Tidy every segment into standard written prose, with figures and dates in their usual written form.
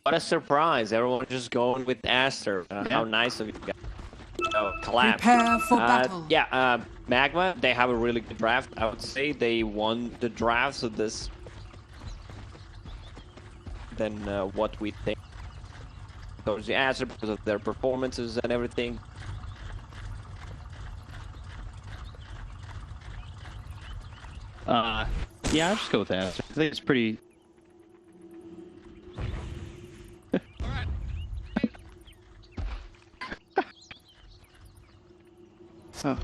What a surprise. Everyone just going with Aster. How nice of you guys. Collapse. Prepare for battle. Yeah, MagMa, they have a really good draft. I would say they won the draft, so this... than what we think. Towards the Aster because of their performances and everything. Yeah, I'll just go with Aster. I think it's pretty... Oh,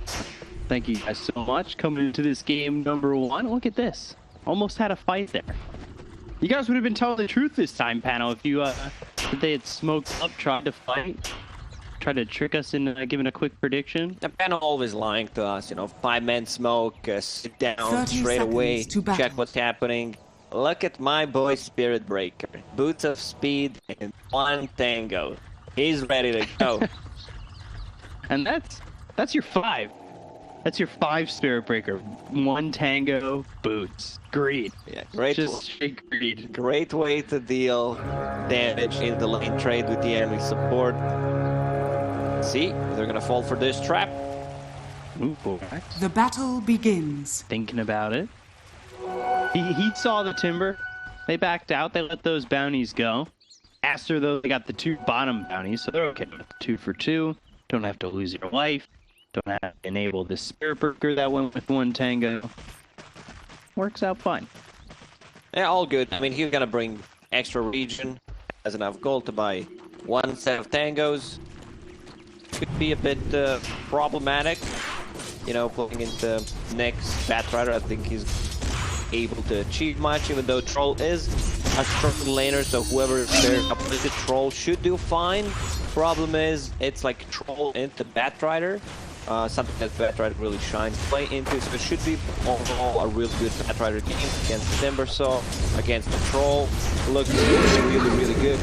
thank you guys so much. Coming into this game number 1. Look at this. Almost had a fight there. You guys would have been telling the truth this time, panel, if you if they had smoked up, tried to fight, tried to trick us into giving a quick prediction. The panel always lying to us, you know, 5-man smoke, sit down straight away, check what's happening. Look at my boy Spirit Breaker. Boots of speed and 1 tango. He's ready to go. And that's your 5. That's your 5 Spirit Breaker. 1 tango, boots. Greed. Yeah, great. Just straight greed. Great way to deal damage in the lane trade with the enemy support. See, they're gonna fall for this trap. Move forward. The battle begins. Thinking about it. He saw the timber. They backed out. They let those bounties go. Aster, though, they got the 2 bottom bounties, so they're okay with 2 for 2. Don't have to lose your life. Don't have to enable this Spirit Breaker that went with 1 tango. Works out fine. Yeah, all good. I mean, he's gonna bring extra region, has enough gold to buy 1 set of tangos. Could be a bit problematic, you know, playing into next Batrider. I think he's able to achieve much, even though Troll is a strong laner, so whoever is paired up with the Troll should do fine. Problem is, it's like Troll into Batrider. Something that Batrider really shines play into, so it should be overall a real good Batrider game against Timbersaw, against the Troll. Looks really good.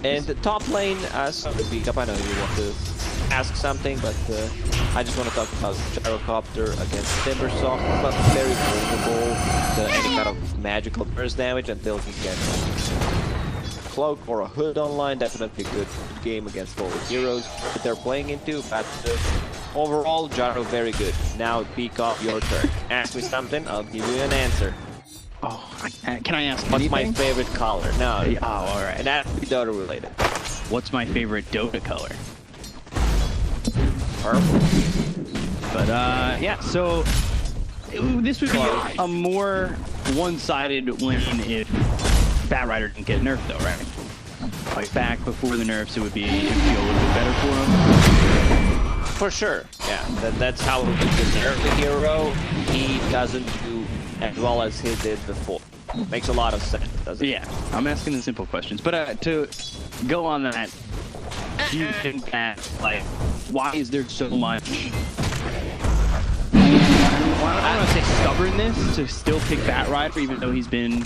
And the top lane, so the beat up, I know you want to ask something, but I just want to talk about Gyrocopter against Timbersaw. He's not very vulnerable to any kind of magical burst damage until he gets Cloak or a Hood online. Definitely a good game against all the heroes that they're playing into, but overall, Gyro very good. Now, Peacock, your turn. Ask me something, I'll give you an answer. Oh, can I ask What's anything? my favorite color? No. Oh, alright. And that would be Dota related. What's my favorite Dota color? Purple. But, yeah, so this would be a more one-sided win if Batrider didn't get nerfed, though, right? Like, back before the nerfs, it would feel a little bit better for him. For sure, yeah. That's how with the nerf hero, he doesn't do as well as he did before. Makes a lot of sense, doesn't it? Yeah, I'm asking the simple questions. But to go on that, do you think that, like, why is there so much, I don't want to say stubbornness to still pick Batrider even though he's been,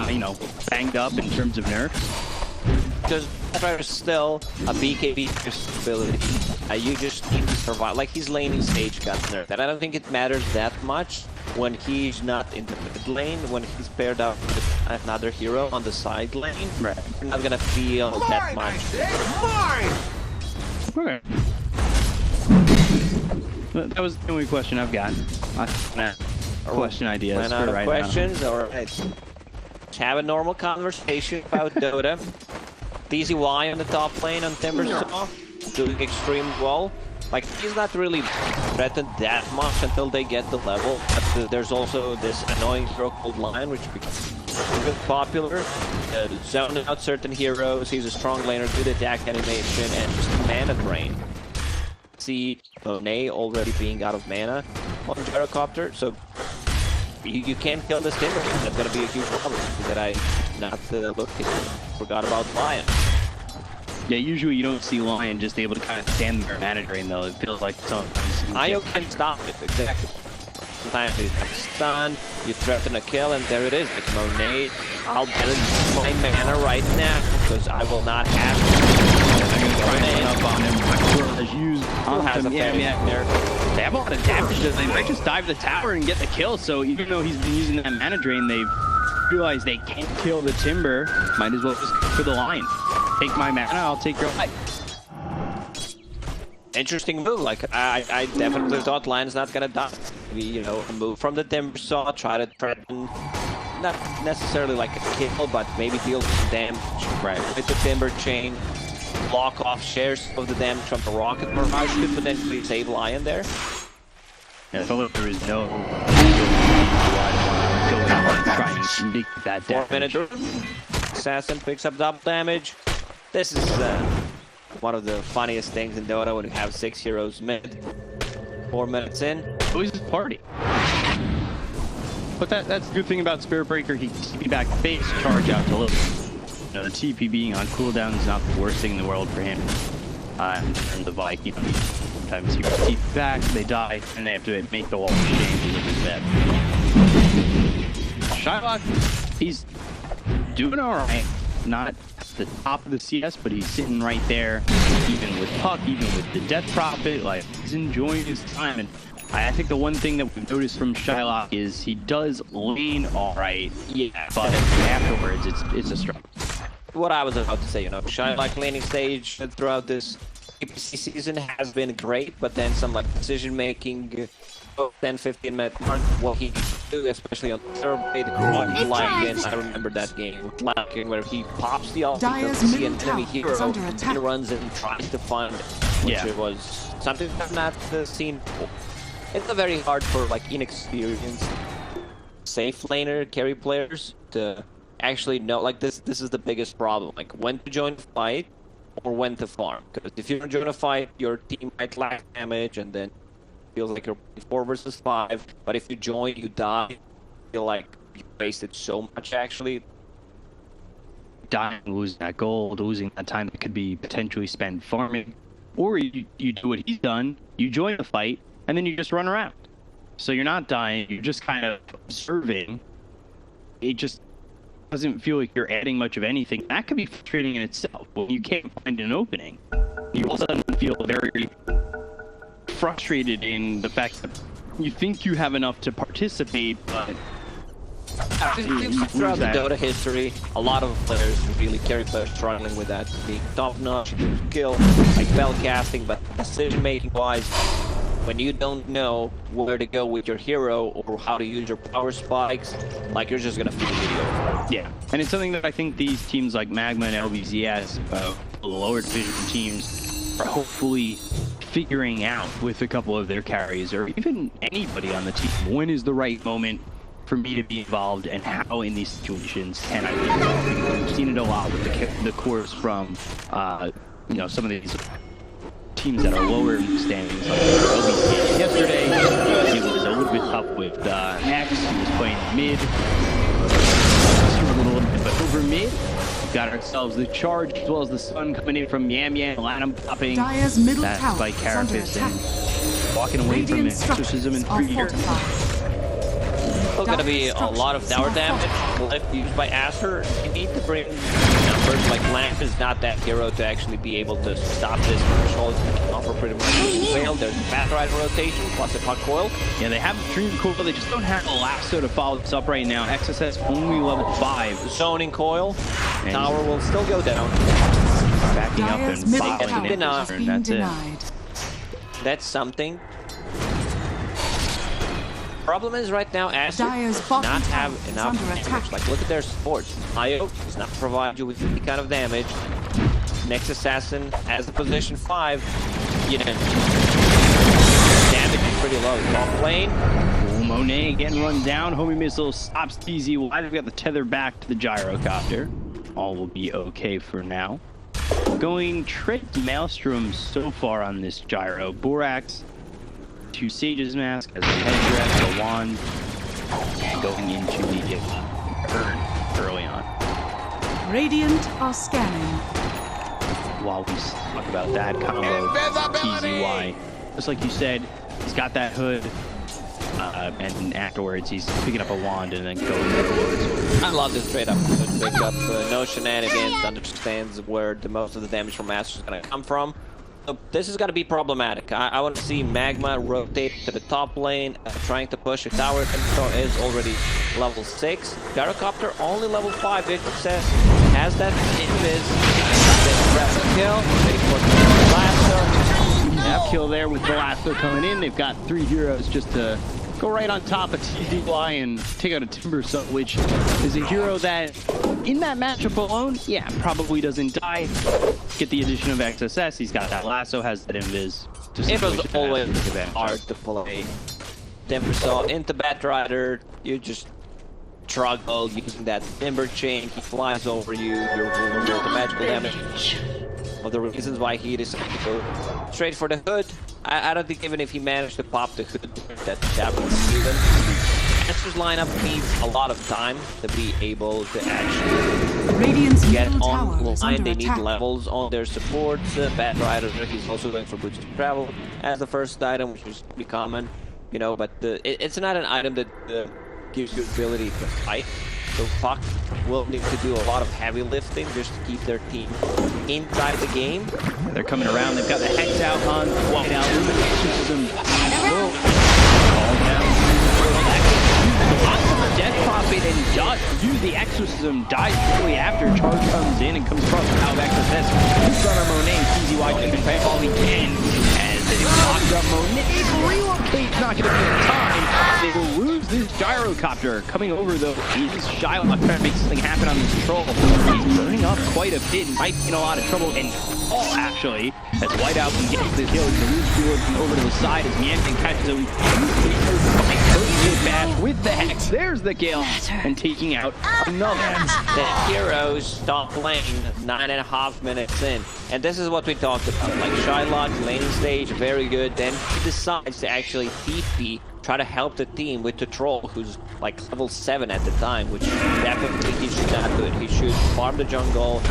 you know, banged up in terms of nerfs? Because Batrider is still a BKB ability. You just need to survive. Like, his laning stage got nerfed. And I don't think it matters that much when he's not in the mid lane, when he's paired up with another hero on the side lane. Right. You're not gonna feel that much. Okay. That was the only question I've got. Question ideas Run out for of right questions? Alright. Let's have a normal conversation about Dota. DZY on the top lane on Timbersaw, doing extremely well. Like, he's not really threatened that much until they get the level, but there's also this annoying hero called Lion, which becomes really popular. Zone out certain heroes, he's a strong laner, good attack animation, and just mana drain. See Monet already being out of mana on Gyrocopter, so you can't kill this Timber. That's gonna be a huge problem that I not looked at. Forgot about Lion. Yeah, usually you don't see Lion just able to kind of stand there and mana drain, though. It feels like sometimes Io can stop it, exactly. Sometimes you have stun, you threaten a kill, and there it is. Like Monet, I'll better use my mana right now, because I will not have I'm gonna try and up on him. Has used has a yeah, they have a lot of damage. They might just dive the tower and get the kill. So even though he's been using that mana drain, they've realize they can't kill the Timber, might as well just go for the line. Take my mana, I'll take your life. Interesting move. Like I definitely thought Lion's not gonna die. Maybe, you know, a move from the Timber Saw, try to threaten, not necessarily like a kill, but maybe deal some damage. Right. With the Timber Chain, block off shares of the damage from the Rocket Barrage, could potentially save Lion there. Yeah, I felt like there is no going on trying to make that 4 damage. minute Assassin picks up double damage. This is one of the funniest things in Dota when you have 6 heroes mid. 4 minutes in. Always a party. But that's the good thing about Spirit Breaker. He can TP back face, charge out to Lily. You know, the TP being on cooldown is not the worst thing in the world for him. And the Viking, sometimes he TP back, they die, and they have to make the wall changes of his bed. Shylock, he's doing alright. Not at the top of the CS, but he's sitting right there, even with Puck, even with the Death Prophet. Like, he's enjoying his time. And I think the one thing that we've noticed from Shylock is he does lane alright, yeah, but afterwards it's a struggle. What I was about to say, you know, Shylock laning stage throughout this DPC season has been great, but then some like decision making, 10-15 minute mark, what he do, especially on Terbaik, I remember that game, where he pops the ult, doesn't see an enemy hero, and runs and tries to find it, which was something I've not seen before. It's very hard for like inexperienced safe laner carry players to actually know, like this is the biggest problem, like when to join a fight or when to farm, because if you don't join a fight, your team might lack damage and then feels like you're 4 versus 5, but if you join, you die. You feel like you wasted so much, actually. Dying, losing that gold, losing that time that could be potentially spent farming. Or you do what he's done, you join the fight, and then you just run around. So you're not dying, you're just kind of observing. It just doesn't feel like you're adding much of anything. That could be frustrating in itself. When you can't find an opening, you all of a sudden feel very frustrated in the fact that you think you have enough to participate, but throughout the Dota history, a lot of players, really carry players, struggling with that, being top-notch skill, like spell casting, but decision-making wise, when you don't know where to go with your hero or how to use your power spikes, like you're just gonna feel video. Yeah, and it's something that I think these teams like MagMa and LBZS, the lower division teams, are hopefully figuring out with a couple of their carries, or even anybody on the team. When is the right moment for me to be involved, and how in these situations can I be involved? We've seen it a lot with the cores from, you know, some of these teams that are lower in the standings. Like LBZ yesterday, it was a little bit tough with X, who was playing mid. Struggled a little bit, but over mid, we've got ourselves the charge, as well as the sun coming in from Yam Yam, Latinum popping. Dyer's middle That's tower by Carapace and walking away from an exorcism and 3 years. Still gonna be a lot of tower damage left used by Aster. You need to bring numbers, like Lamp is not that hero to actually be able to stop this control. Offer pretty much failed. There's Path Rider rotation plus a Puck Coil. Yeah, they have a Dream Coil, they just don't have a lasso to follow this up right now. XSS only level 5. Zoning Coil. And tower will still go down. Backing up and following it. That's it. That's something. Problem is right now, Aster does not have enough damage. Like, look at their supports. Io does not provide you with any kind of damage. Next Assassin has a position 5. You know, damage is pretty low. Top lane. Monet again runs down. Homie Missile stops TZ. Why they've got the tether back to the gyrocopter. All will be okay for now. Going Trick Maelstrom so far on this gyro. Borax. 2 Sage's Mask as a headdress, a wand, and going into the turn early on. Radiant are scanning. While we talk about that combo, TZY, just like you said, he's got that hood, and afterwards he's picking up a wand and then going forwards. I love this straight up pick up, no shenanigans, understands where the most of the damage from Master is going to come from. this is going to be problematic. I want to see MagMa rotate to the top lane, trying to push a tower. Tempersol is already level 6. Gyrocopter only level 5. It says has that invis. Then grab a kill. Waiting for the lasso. Snap kill there with the lasso coming in. They've got 3 heroes just to go right on top of TZY and take out a Timbersol, which is a hero that, in that matchup alone, yeah, probably doesn't die. Get the addition of XSS, he's got that lasso, has that invis. It was always hard to play Timbersol into Batrider. You just struggle using that Timber Chain. He flies over you, you're vulnerable to magical damage. One of the reasons why he decided to go straight for the hood. I don't think even if he managed to pop the hood, that would even. Aster's lineup needs a lot of time to be able to actually get on the line. They need levels on their supports. Batrider, he's also going for Boots of Travel as the first item, which is pretty common, you know, but it's not an item that gives you ability to fight. So Fox will need to do a lot of heavy lifting just to keep their team inside the game. They're coming around. They've got the Hex out on White Out. Death Prophet and does use the exorcism, dies shortly after. Charge comes in and comes across out of XSS. He's on our Monet. TZY can pay all he can. As they locked up Monet, relocate's not going to be in time. They will lose this gyrocopter. Coming over though is Shylock trying to make something happen on this troll. He's burning up quite a bit, might be in a lot of trouble, and all actually, as Whiteout can get the kill, the loose field over to the side as Mianton catches him. Bash with the Hex. There's the kill, and taking out another. The heroes stop playing 9.5 minutes in, and this is what we talked about. Like Shylock, laning stage, very good. Then he decides to actually TP, try to help the team with the troll, who's like level 7 at the time, which definitely he should not do it. He should farm the jungle,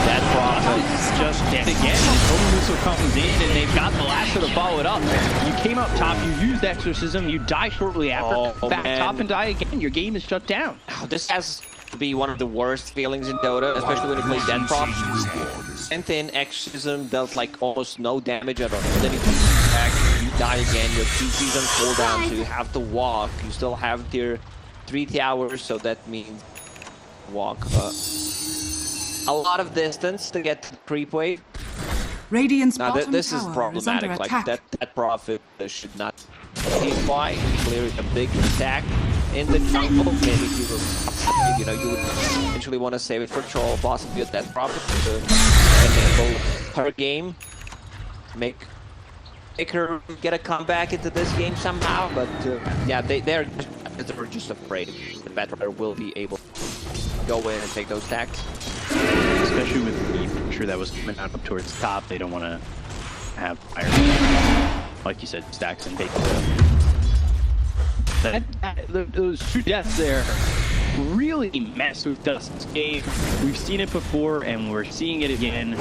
that profit. Just dead again. Total Missile comes in, and they've got the lasso to follow it up. You came up top, you used Exorcism, you die shortly after, back top and die again. Your game is shut down. Oh, this has to be one of the worst feelings in Dota, especially when you play Dead Prop. And then Exorcism dealt like almost no damage at all. Then you come back, you die again, your PC's on cooldown, so you have to walk. You still have your 3 towers, so that means walk a lot of distance to get to the creep wave. Radiant's now bottom this is tower problematic. is under like attack. that profit should not be why clearing a big attack in the jungle. Maybe you would eventually want to save it for troll, possibly at that profit to enable her game, make her get a comeback into this game somehow. But yeah, they're just afraid the Batrider will be able to go in and take those attacks. Especially with the pressure that was coming out up towards the top, they don't want to have fire, like you said, stacks and take those 2 deaths there really mess with Dust's game. We've seen it before, and we're seeing it again.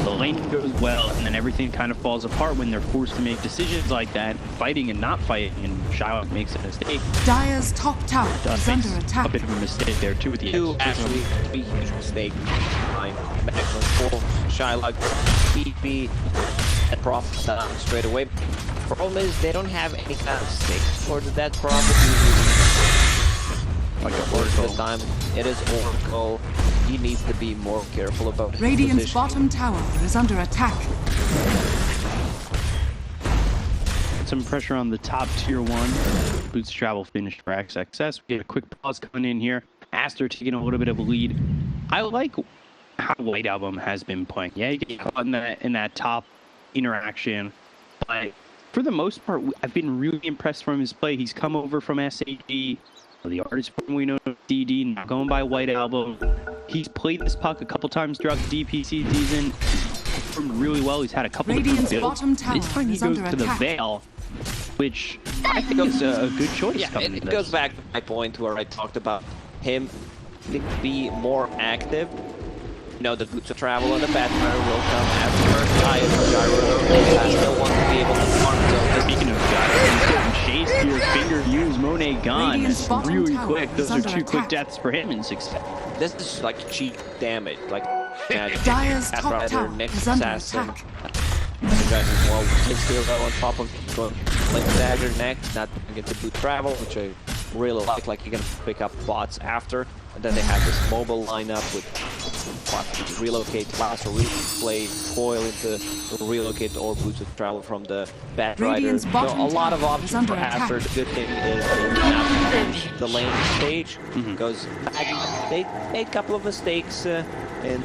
The lane goes well, and then everything kind of falls apart when they're forced to make decisions like that, fighting and not fighting, and Shylock makes a mistake. Dire's top tower is under attack. A bit of a mistake there, too, with the actually a huge mistake. MagMa full Shylock, TP, that profit down straight away. Problem is, they don't have any kind of stick for that profit. Like a Oracle this time, it is Oracle. He needs to be more careful about his Radiant's position. bottom tower is under attack. Some pressure on the top tier 1. Boots Travel finished for XXS. We get a quick pause coming in here. Aster taking a little bit of a lead. I like how White Album has been playing. Yeah, you get caught in that top interaction, but for the most part, I've been really impressed from his play. He's come over from SAG. The artist from we know DD, now going by White Album. He's played this puck a couple times throughout the DPC season. He's performed really well. He's had a couple of different builds. This time he goes to the Veil, which I think is a good choice. Yeah, it goes back to my point where I talked about him needing to be more active. You know, the Boots of Travel and the Batrider will come after first Gyro. I still want to be able to farm zone. Speaking of Gyro, he's getting chased here. Finger use, Monet gone. It's really quick. Those are 2 quick deaths for him in 6 seconds. This is like cheap damage. Like, Magic. Dyer's Cat top Rider, tower next is under assassin. attack. Well, Blitz Hero on top of going Blink Dagger next, not gonna get to boot travel, which I really like you're gonna pick up bots after. And then they have this mobile lineup with relocate, blast, or replay, coil into relocate or boots with travel from the Bat Rider. Radiant's So bottom a lot of tower options is under for Aster. attack. The good thing is not the lane stage because MagMa, they made a couple of mistakes in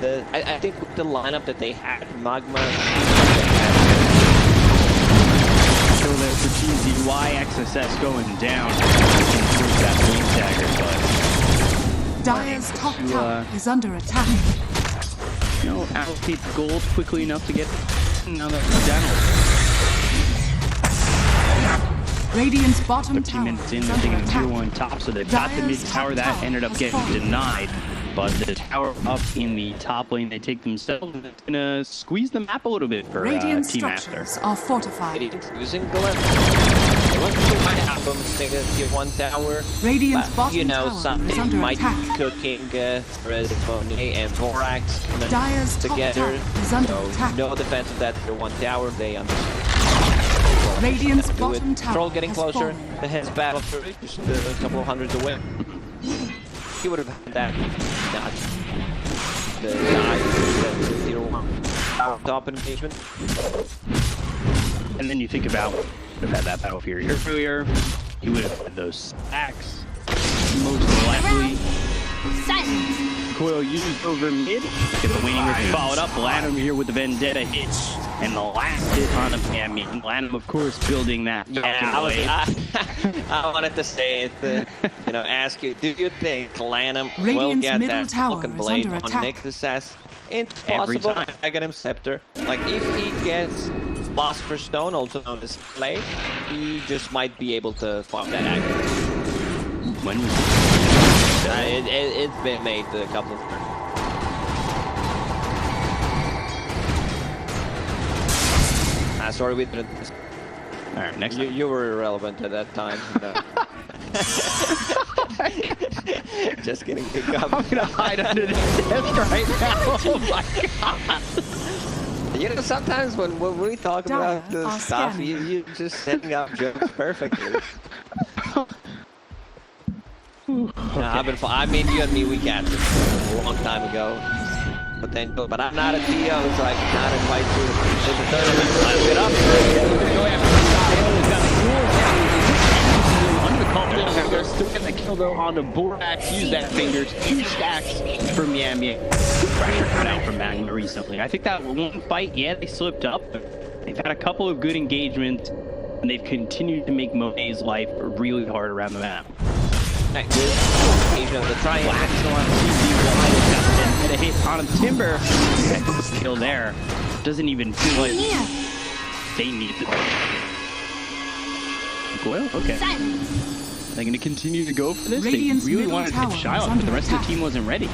the. I think with the lineup that they had, MagMa. So that for TZ, why XSS going down towards that Blink Dagger, but Dyer's top tower is under attack. you know, allocate the gold quickly enough to get now that we're down. Radiant's bottom 13 tower minutes in, is they're under taking a attack. 2-1 top, so they've got the mid Dyer's tower top that tower ended up has getting fallen. denied. But the tower up in the top lane they take themselves, and it's gonna squeeze the map a little bit for Radiant Team Aster. structures are fortified. Using Glim. They want to my album, take a tier 1 tower. Radiant's But, bottom you know, tower is something under might attack. be cooking Red Monet and Thorax Dyer's top together. tower is under So attack. no defense of that tier 1 tower. They understand. Radiant's Do bottom it. tower Troll getting has closer. fallen. The his battle fury, just a couple of hundreds away. He would have had that. Not the guy that tier 1 top engagement. And then you think about, would have had that battle fury earlier, he would have had those stacks, most likely. Coil used over mid, get the waning rip followed up, Lanham here with the Vendetta hit, and the last hit on the Pammy. Lanham, of course, building that. I wanted to say it, you know, ask you, do you think Lanham will Radiant's get middle that tower Falcon is Blade under on attack. Nexus as it's Every possible time. I get him Scepter. Like, if he gets Philosopher's Stone, also known as Clay, he just might be able to farm that aggro. When was It's been made a couple of times. Sorry, we didn't. Alright, next You were irrelevant at that time. Just getting picked up. I'm gonna hide under this desk right now. Oh my god. You know, sometimes when we talk about the I'll stuff, scan. you just setting up jokes perfectly. I mean, you and me, we got this a long time ago. But I'm not a TO, so I cannot invite you to the tournament. Let's get up. Go after under the call. They're still getting the kill though on the Borax. Use that fingers. 2 stacks for Miami. Pressure coming out from MagMa recently. I think that one fight, yeah, they slipped up. But they've had a couple of good engagements, and they've continued to make Monet's life really hard around the map. Nice. Occasion of the triangle. And a hit on Timber. Kill there. Doesn't even feel like they need the Well, okay. They're going to continue to go for this. Radiant's they really middle wanted to hit tower is Shiloh, but under the rest of attack. the team wasn't ready.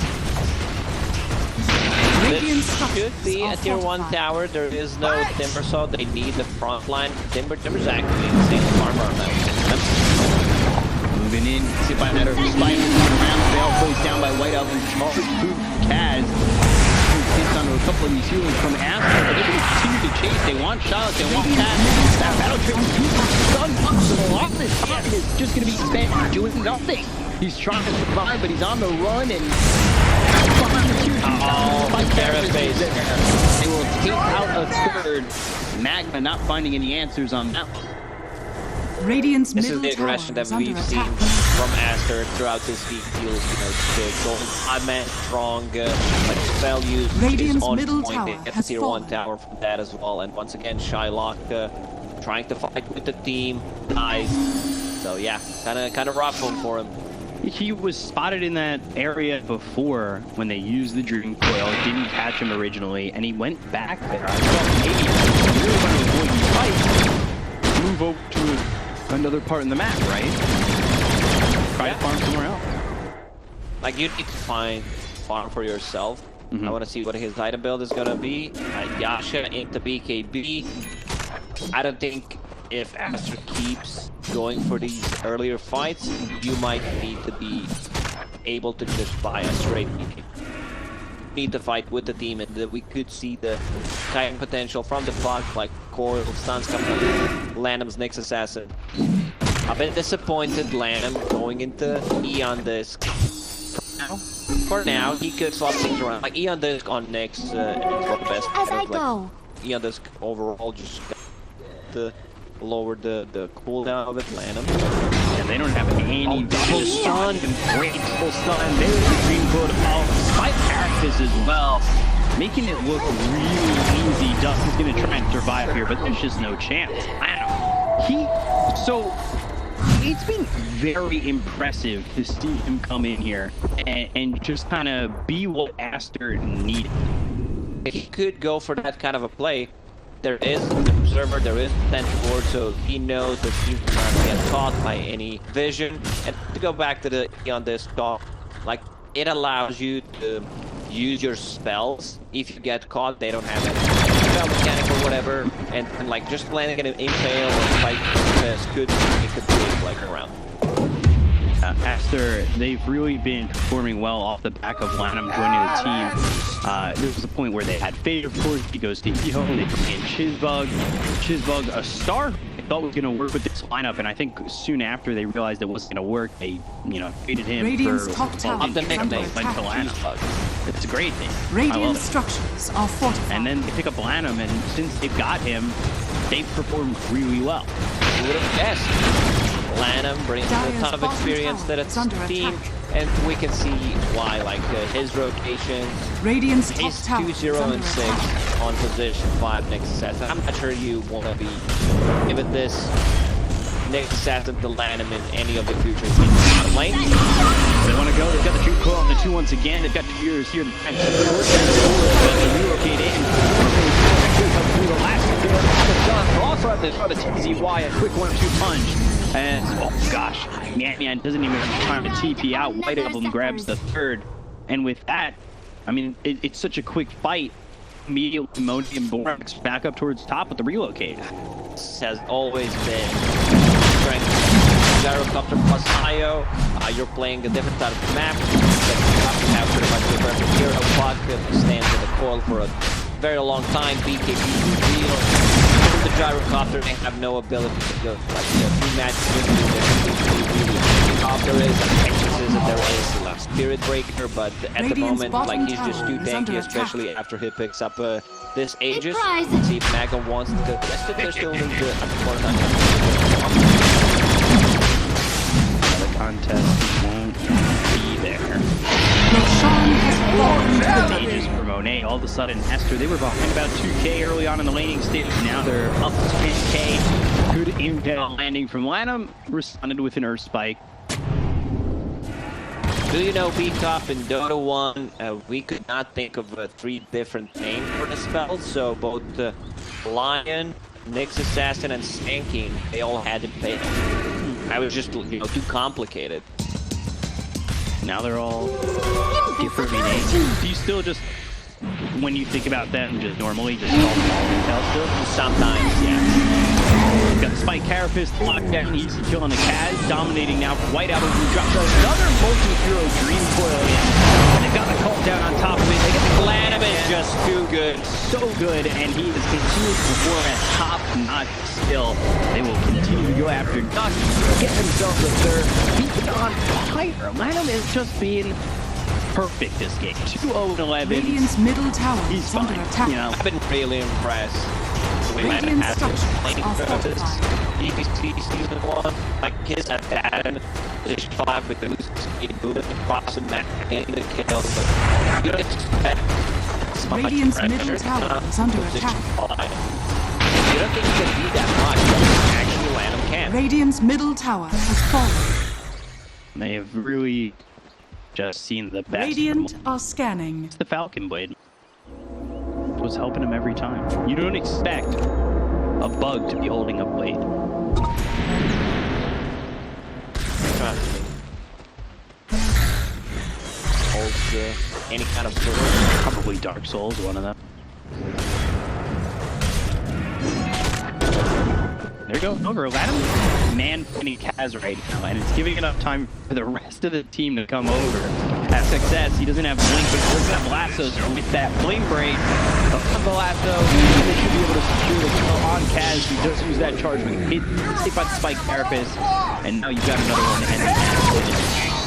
Radiant This structures should be are a tier 1 fortified. tower. There is no Timber, so they need the front line. Timber's actually insane armor on that. Moving in, see if I matter of spider around. They all plays down by White Elf and Charles Boot Kaz. Hits onto a couple of these healings from Aster, but they're going to continue to chase. They want Charlotte, they want Kaz. That battle trip is done. So a lot of this time is just going to be spent doing nothing. He's trying to survive, but he's on the run and behind the 2-2. Terraface. They will take out a third. MagMa not finding any answers on that one. Radiant's This is middle the tower aggression that is under we've seen attack. from Aster throughout this deals, you know, the golden man strong, like spell use Radiant's is on middle point. tower They get the has tier 1 fallen. tower from that as well, and once again Shylock trying to fight with the team, dies. So yeah, kind of rough one for him. He was spotted in that area before when they used the Dream Coil. It didn't catch him originally, and he went back there. I thought maybe he really wanted to avoid the fight, move over to another part in the map, right? Try to farm somewhere else. Like, you need to farm for yourself. I want to see what his item build is gonna be. Yasha into BKB. I don't think if Aster keeps going for these earlier fights, you might need to be able to just buy a straight BKB. need to fight with the team, and that we could see the kind of potential from the Puck, like Coil, stuns coming up, Lanham's next assassin. A bit disappointed Lanham going into Eon Disc. For now, he could swap things around. Like Eon Disc on next is the best. As I like, go. Eon Disc overall just got to lower the cooldown of it, Lanham. And they don't have any double stun. Great double stun. There's the green code of Spike characters as well. Making it look really easy. Dustin's gonna try and survive here, but there's just no chance. It's been very impressive to see him come in here and just kind of be what Aster needed. He could go for that kind of a play. There is an observer, there is potential board, so he knows that he cannot get caught by any vision. And to go back to the on this talk, like it allows you to use your spells. If you get caught, they don't have any spell mechanic or whatever, and like just landing an impale or like this could make a big like around. Aster, they've really been performing well off the back of Lanham joining the team. There was a point where they had Fade, of course. He goes to Eho. They bring in Chizbug. Chizbug, a star, they thought was going to work with this lineup, and I think soon after they realized it wasn't going to work, they, faded him Radiant's for top tower the nickname. It's a great thing. Radiant structures are fortified. And then they pick up Lanham, and since they've got him, they've performed really well. Yes. Lanham brings a ton of experience to the team, and we can see why, like his rotation, Radiant's he's top tower 2-0 and 6 on position 5 next assassin. I'm not sure you want to be giving this next assassin to Lanham in any of the future lanes. They want to go, they've got the 2 pull on the 2 once again, they've got 2 years here. The relocate in. The last also have the TZY, a quick 1-2 punch. And, oh gosh, Man doesn't even have time to TP out. White Album grabs the 3rd. And with that, I mean, it's such a quick fight. Immediately, Moni and Borax back up towards top with the relocate. This has always been strength. Gyrocopter plus IO. You're playing a different type of map. You have pretty much the perfect hero Puck stands in the coil for a very long time. BKB, the gyrocopter, they have no ability to go like two matches Gyrocopter is and there is a Spirit Breaker, but at the moment like he's just too tanky, especially after he picks up this Aegis. Let's see if MagMa wants to go. They're still in the contest won't be there. Aegis for Monet. All of a sudden, Aster, they were behind about 2k early on in the laning stage. Now they're up to 10k. Good intel landing from Lanham. Responded with an Earth Spike. Do you know, B-Top in Dota 1, we could not think of 3 different names for the spell, so both Lion, Nyx Assassin, and Spanking, they all had to pay. I was just, too complicated. Now they're all different names. Do you still just, when you think about them, just normally just call them all intel still? Sometimes, yeah. Got the Spike Carapace, lockdown, easy kill on the Kaz, dominating now for White Album, who drops another multi-hero Dream Coil in. And they've got the cult down on top of it. They get the Lanham is just too good. So good, and he is continuing to perform at top-notch still. They will continue to go after Duck, get themselves a 3rd, beat on fire. Lanham is just being perfect this game. 2-0-11. Radiant's middle tower is under attack. I've been really impressed. Radiant structures are fortified. DPC season 1, like his attack, position 5 with the loose speed movement across the map, getting the kills, but you don't expect Radiant's middle tower is under attack. You don't think he can do that much, actually Lanham can. Radiant's middle tower has fallen. They have really just seen the best. Radiant are scanning. It's the Falcon Blade. It was helping him every time. You don't expect a bug to be holding a blade. Trust me. Holds any kind of sword. Probably Dark Souls, one of them. There you go, over. Lanham man pinning Kaz right now, and it's giving enough time for the rest of the team to come over. Have success. He doesn't have blink, but he does have lassos with that flame break. The lasso, they should be able to secure the kill on Kaz. He does use that charge, but hit by the spike carapace, and now you've got another one to end the match.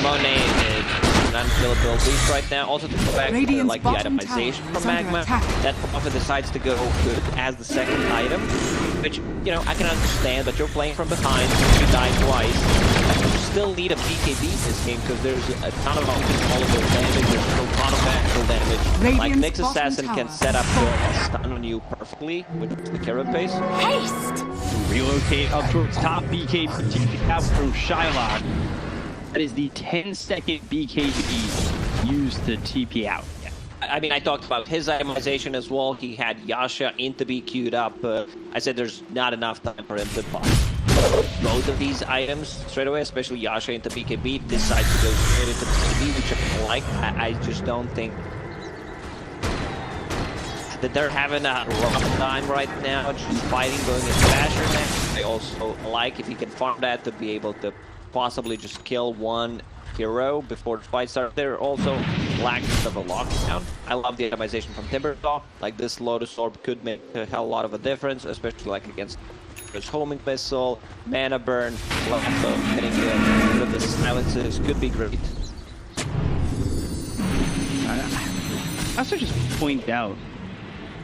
Monet is an unkillable beast right now. Also to go back to like the itemization from MagMa, that Prophet decides to go good as the second item, which, you know, I can understand that you're playing from behind, you die twice. You still need a BKB in this game because there's a ton of uncontrollable damage, there's a ton of natural damage. Like Nyx Assassin can set up a stun on you perfectly with the carapace. Haste! Relocate up towards top BKB out from Shylock. That is the 10-second BKB used to TP out. I mean, I talked about his itemization as well. He had Yasha into be queued up. I said there's not enough time for him to buy both of these items straight away, especially Yasha into BKB. Decides to go straight into BKB, which I like. I just don't think that they're having a rough time right now, just fighting, going in faster than. I also like if he can farm that to be able to possibly just kill one hero before the fight starts. They're also lacking of a lockdown. I love the itemization from Timbersaw. Like this Lotus Orb could make a hell lot of a difference, especially like against his homing missile, mana burn, also getting rid of the silences could be great. I also just point out,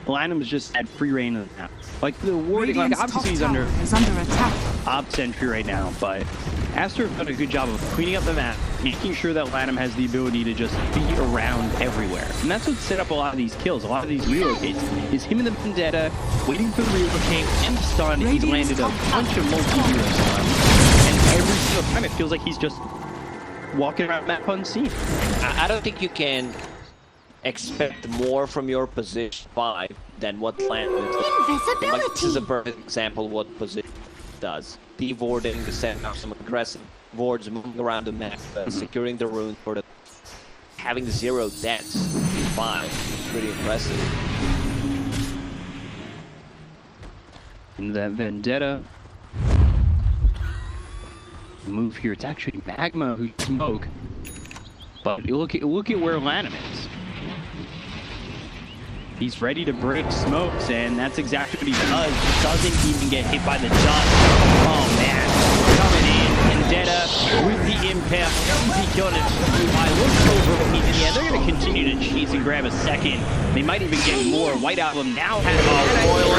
Lanham's just had free reign of the map. Like the warding, like obviously he's under attack. Ob sentry right now, but Aster has done a good job of cleaning up the map, making sure that Lanham has the ability to just be around everywhere. And that's what set up a lot of these kills, a lot of these relocates, is him and the Vendetta waiting for the relocate and the stun. He's landed a bunch of multi-hero stuns, and every single time it feels like he's just walking around map unseen. I don't think you can expect more from your position 5 than what Lanham is. Invisibility! Like, this is a perfect example of what position does. De-warding, setting up some aggressive wards, moving around the map, securing the rune for the... having 0 deaths in 5 is pretty impressive. And that Vendetta move here, it's actually MagMa who smoke. But look at where Lanham is. He's ready to break smokes, and that's exactly what he does. He doesn't even get hit by the dust. Oh man, coming in, Vendetta with the impact. Easy kill it. I look over, yeah, they're going to continue to cheese and grab a second. They might even get more. White Album now has Royal.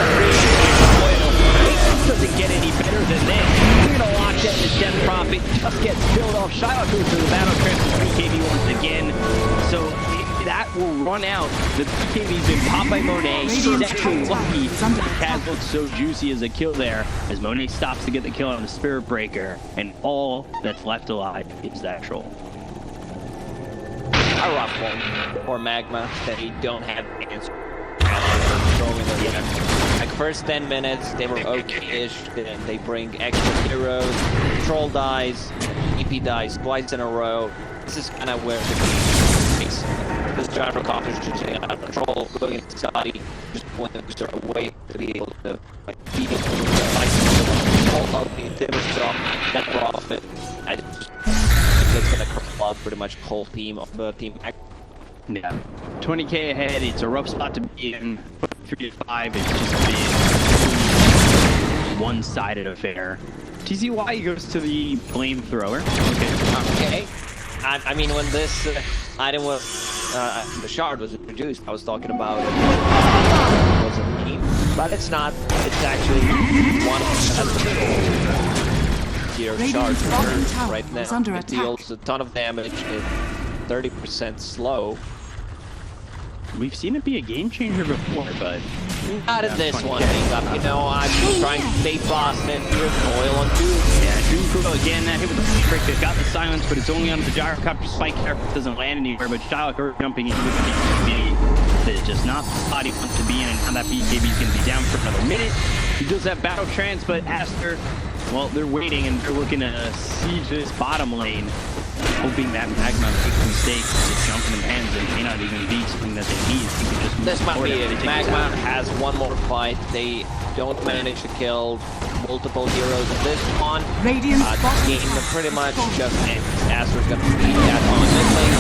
It doesn't get any better than this. We're going to lock that as Death Prophet just gets killed off. Shylock goes to the battle transfer BKB once again. So that will run out. The BKB's been popped by Monet. He's actually lucky. Kaz looks so juicy as a kill there, as Monet stops to get the kill on the Spirit Breaker, and all that's left alive is that troll. A rough one for MagMa that he don't have the answer. Like first 10 minutes, they were okay-ish. Then they bring extra heroes. Troll dies. EP dies twice in a row. This is kind of where the case. This gyrocopter is just out of control, going into Scotty, just point the booster away to be able to like beat it. All of the Timbersaw, that Prophet. I just it's gonna crumble out pretty much the whole team of the team. Yeah, 20k ahead. It's a rough spot to be in. 3 to 5. It's just been one-sided affair. TZY goes to the flamethrower. Okay. I mean, when this item was, the shard was introduced, I was talking about it was a meme, but it's not. It's actually one of the tier shards right now. It deals a ton of damage. It's 30% slow. We've seen it be a game changer before, but not in this one. You know, I'm just trying to stay fast and oil on Doom. Yeah, Doom again. That hit with the trick. They've got the silence, but it's only on the gyrocopter spike. Doesn't land anywhere. But Shylock jumping into the BKB. That's just not the spot he wants to be in, and now that BKB is going to be down for another minute. He does have battle trance, but Aster, well, they're waiting and they're looking to siege this bottom lane. hoping that MagMa makes a mistake, just jumping in hands, it may not even be something that they need. You can just This might be it. it. MagMa has one more fight. They don't manage to kill multiple heroes in this one. Radiant's The bottom game tower pretty is much falling. just ends. Aster's gonna beat that on mid lane.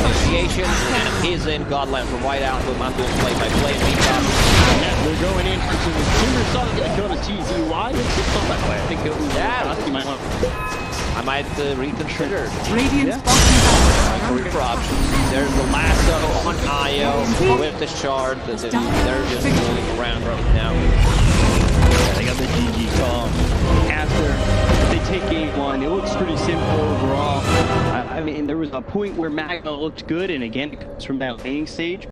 Initiation, and he's in. Godland from right out. I'm doing play-by-play. Yeah, they're going in for some Timber saw gonna go to TZ. Why did it not that way? I think it was Yeah. you might want I might reconsider. Radiant's Yeah. bottom tower is under Career attack. options. There's the lasso on Io with the shard. They're just rolling around right now. Yeah, they got the GG call. After they take game one, it looks pretty simple overall. I mean, there was a point where MagMa looked good, and again, it comes from that laning stage.